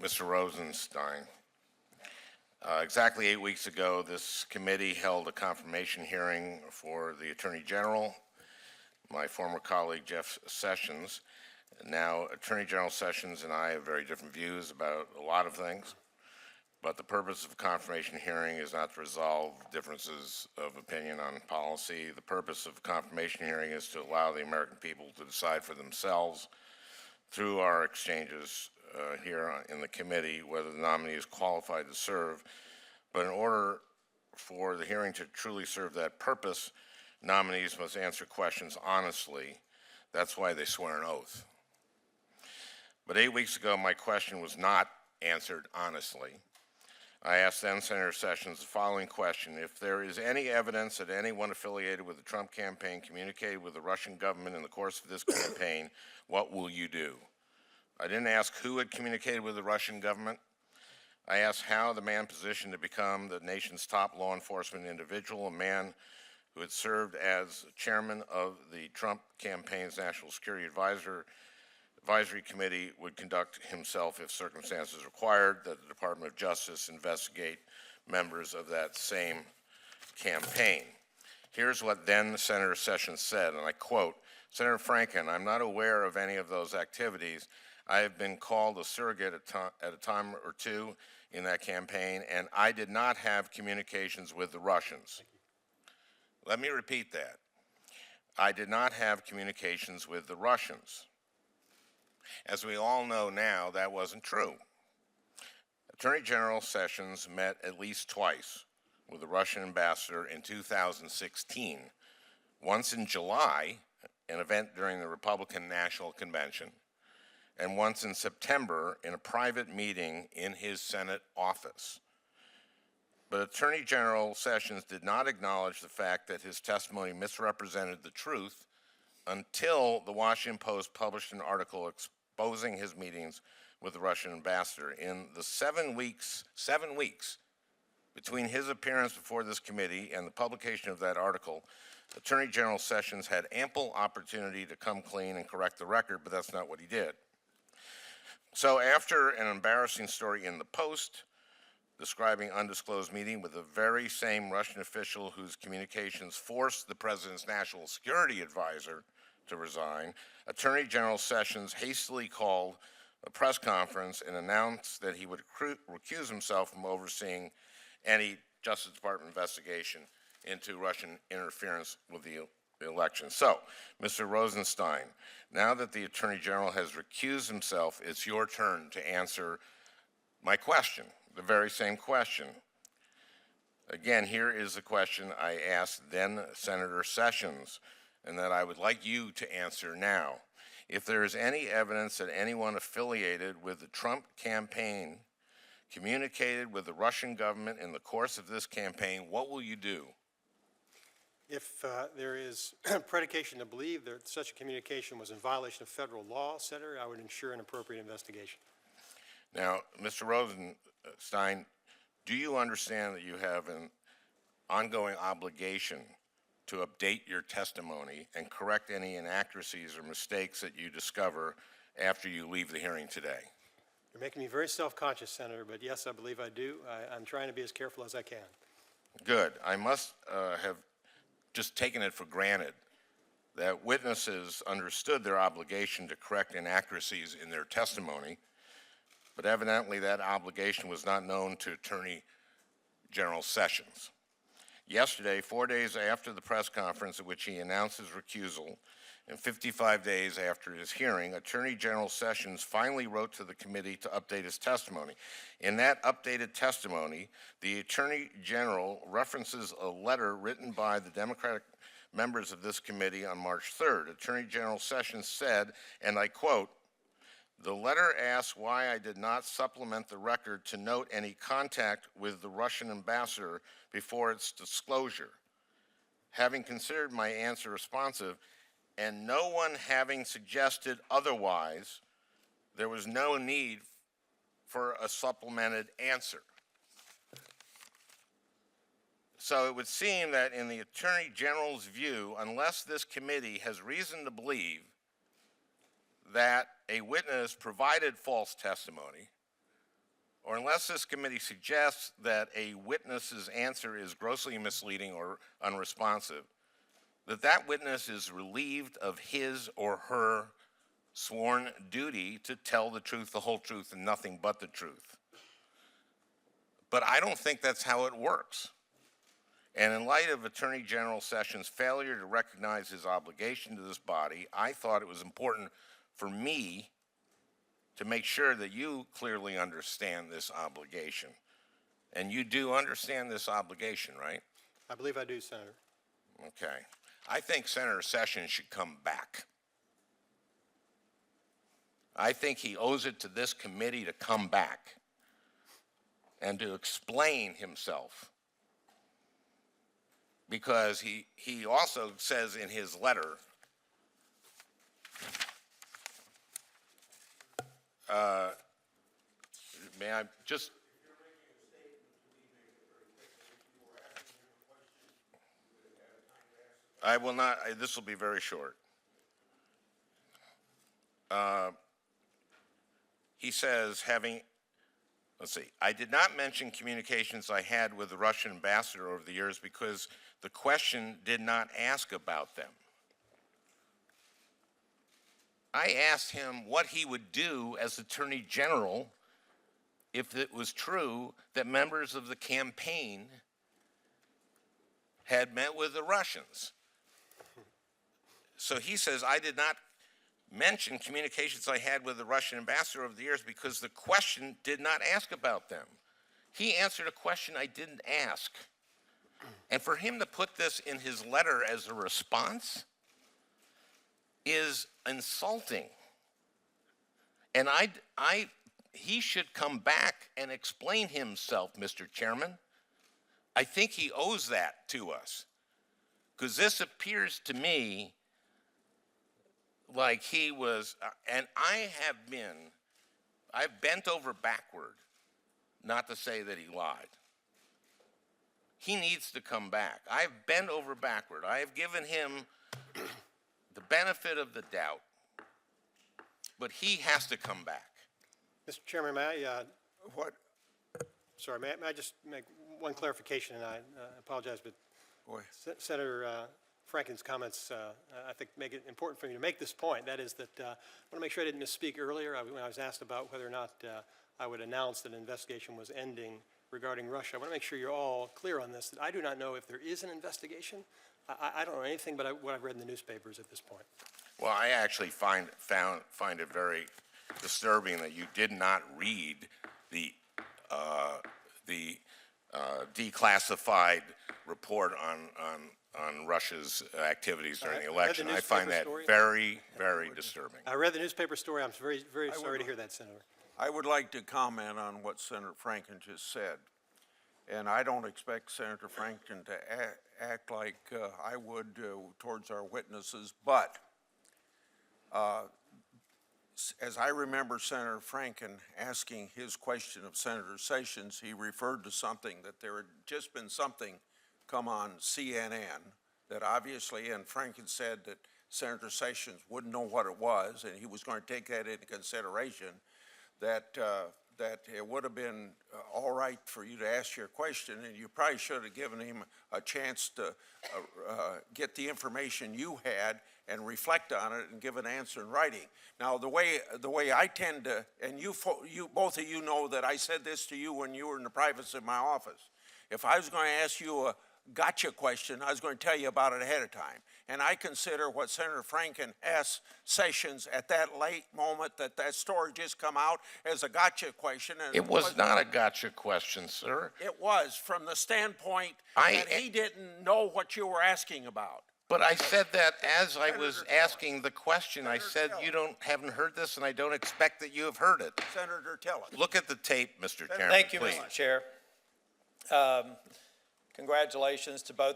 Mr. Rosenstein. Exactly 8 weeks ago, this committee held a confirmation hearing for the Attorney General, my former colleague Jeff Sessions. Now, Attorney General Sessions and I have very different views about a lot of things, but the purpose of a confirmation hearing is not to resolve differences of opinion on policy. The purpose of a confirmation hearing is to allow the American people to decide for themselves through our exchanges here in the committee whether the nominee is qualified to serve. But in order for the hearing to truly serve that purpose, nominees must answer questions honestly. That's why they swear an oath. But 8 weeks ago, my question was not answered honestly. I asked then Senator Sessions the following question: if there is any evidence that anyone affiliated with the Trump campaign communicated with the Russian government in the course of this campaign, what will you do? I didn't ask who had communicated with the Russian government. I asked how the man positioned to become the nation's top law enforcement individual, a man who had served as chairman of the Trump campaign's National Security Advisory Committee, would conduct himself if circumstances required that the Department of Justice investigate members of that same campaign. Here's what then Senator Sessions said, and I quote, "Senator Franken, I'm not aware of any of those activities. I have been called a surrogate at a time or two in that campaign, and I did not have communications with the Russians." Let me repeat that. I did not have communications with the Russians. As we all know now, that wasn't true. Attorney General Sessions met at least twice with the Russian ambassador in 2016, once in July, an event during the Republican National Convention, and once in September in a private meeting in his Senate office. But Attorney General Sessions did not acknowledge the fact that his testimony misrepresented the truth until the Washington Post published an article exposing his meetings with the Russian ambassador. In the 7 weeks between his appearance before this committee and the publication of that article, Attorney General Sessions had ample opportunity to come clean and correct the record, but that's not what he did. So after an embarrassing story in the Post describing undisclosed meeting with the very same Russian official whose communications forced the president's national security advisor to resign, Attorney General Sessions hastily called a press conference and announced that he would recuse himself from overseeing any Justice Department investigation into Russian interference with the election. So, Mr. Rosenstein, now that the Attorney General has recused himself, it's your turn to answer my question, the very same question. Again, here is the question I asked then Senator Sessions, and that I would like you to answer now. If there is any evidence that anyone affiliated with the Trump campaign communicated with the Russian government in the course of this campaign, what will you do? If there is predication to believe that such a communication was in violation of federal law, Senator, I would ensure an appropriate investigation. Now, Mr. Rosenstein, do you understand that you have an ongoing obligation to update your testimony and correct any inaccuracies or mistakes that you discover after you leave the hearing today? You're making me very self-conscious, Senator, but yes, I believe I do. I'm trying to be as careful as I can. Good. I must have just taken it for granted that witnesses understood their obligation to correct inaccuracies in their testimony, but evidently that obligation was not known to Attorney General Sessions. Yesterday, 4 days after the press conference at which he announced his recusal, and 55 days after his hearing, Attorney General Sessions finally wrote to the committee to update his testimony. In that updated testimony, the Attorney General references a letter written by the Democratic members of this committee on March 3rd. Attorney General Sessions said, and I quote, "The letter asks why I did not supplement the record to note any contact with the Russian ambassador before its disclosure. Having considered my answer responsive, and no one having suggested otherwise, there was no need for a supplemented answer." So it would seem that in the Attorney General's view, unless this committee has reason to believe that a witness provided false testimony or unless this committee suggests that a witness's answer is grossly misleading or unresponsive, that witness is relieved of his or her sworn duty to tell the truth, the whole truth, and nothing but the truth. But I don't think that's how it works. And in light of Attorney General Sessions' failure to recognize his obligation to this body, I thought it was important for me to make sure that you clearly understand this obligation. And you do understand this obligation, right? I believe I do, Senator. Okay. I think Senator Sessions should come back. I think he owes it to this committee to come back and to explain himself. Because he also says in his letter, may I just... I will not, this will be very short. He says, let's see, I did not mention communications I had with the Russian ambassador over the years because the question did not ask about them. I asked him what he would do as Attorney General if it was true that members of the campaign had met with the Russians. So he says, I did not mention communications I had with the Russian ambassador over the years because the question did not ask about them. He answered a question I didn't ask. And for him to put this in his letter as a response is insulting. And he should come back and explain himself, Mr. Chairman. I think he owes that to us. Because this appears to me like he was, and I've bent over backward not to say that he lied. He needs to come back. I've bent over backward. I have given him the benefit of the doubt, but he has to come back. Mr. Chairman, may I, sorry, may I just make one clarification, and I apologize, but Senator Franken's comments, I think, make it important for me to make this point. That is that I want to make sure I didn't misspeak earlier when I was asked about whether or not I would announce that an investigation was ending regarding Russia. I want to make sure you're all clear on this, that I do not know if there is an investigation. I don't know anything but what I've read in the newspapers at this point. Well, I actually find it very disturbing that you did not read the declassified report on Russia's activities during the election. I find that very, very disturbing. I read the newspaper story. I'm very, very sorry to hear that, Senator. I would like to comment on what Senator Franken just said. And I don't expect Senator Franken to act like I would towards our witnesses, but as I remember Senator Franken asking his question of Senator Sessions, he referred to something that there had just been something come on CNN that obviously, and Franken said that Senator Sessions wouldn't know what it was, and he was going to take that into consideration, that it would have been all right for you to ask your question, and you probably should have given him a chance to get the information you had and reflect on it and give an answer in writing. Now, the way I tend to, and you both of you know that I said this to you when you were in the privacy of my office. If I was going to ask you a gotcha question, I was going to tell you about it ahead of time. And I consider what Senator Franken asked Sessions at that late moment, that story just come out, as a gotcha question. And it was not a gotcha question, sir. It was, from the standpoint that he didn't know what you were asking about. But I said that as I was asking the question. I said you haven't heard this, and I don't expect that you have heard it. Senator, tell us. Look at the tape, Mr. Chairman. Thank you, please. Mr. Chair. Congratulations to both